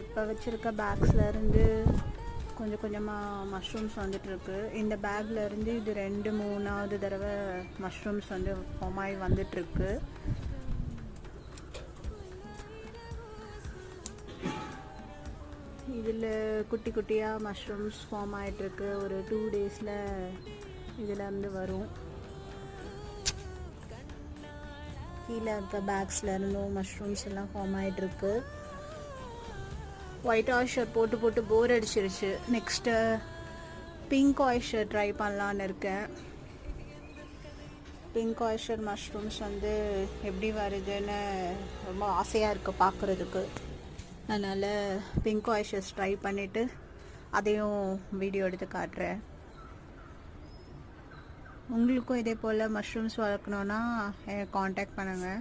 இப்போ வச்சுருக்க பேக்ஸ்லேருந்து கொஞ்சம் கொஞ்சமாக மஷ்ரூம்ஸ் வந்துட்டுருக்கு. இந்த பேக்லேருந்து இது 2-3வது தடவை மஷ்ரூம்ஸ் வந்து ஃபார்ம் ஆகி வந்துட்டுருக்கு. இதில் குட்டி குட்டியாக மஷ்ரூம்ஸ் ஃபார்ம் ஆகிட்டுருக்கு. ஒரு 2 டேஸில் இதிலேருந்து வரும். கீழே இருக்க பேக்ஸ்லேருந்தும் மஷ்ரூம்ஸ் எல்லாம் ஃபார்ம் ஆகிட்டுருக்கு. ஒயிட் ஆயிஷர் போட்டு போட்டு போர் அடிச்சிருச்சு. நெக்ஸ்ட்டு பிங்க் ஆயிஷர் ட்ரை பண்ணலான்னு இருக்கேன். பிங்க் ஆயிஷர் மஷ்ரூம்ஸ் வந்து எப்படி வருதுன்னு ரொம்ப ஆசையாக இருக்குது பார்க்குறதுக்கு. அதனால் பிங்க் ஆயிஷர்ஸ் ட்ரை பண்ணிவிட்டு அதையும் வீடியோ எடுத்து காட்டுறேன். உங்களுக்கும் இதே போல் மஷ்ரூம்ஸ் வளர்க்கணுன்னா காண்டாக்ட் பண்ணுங்கள்.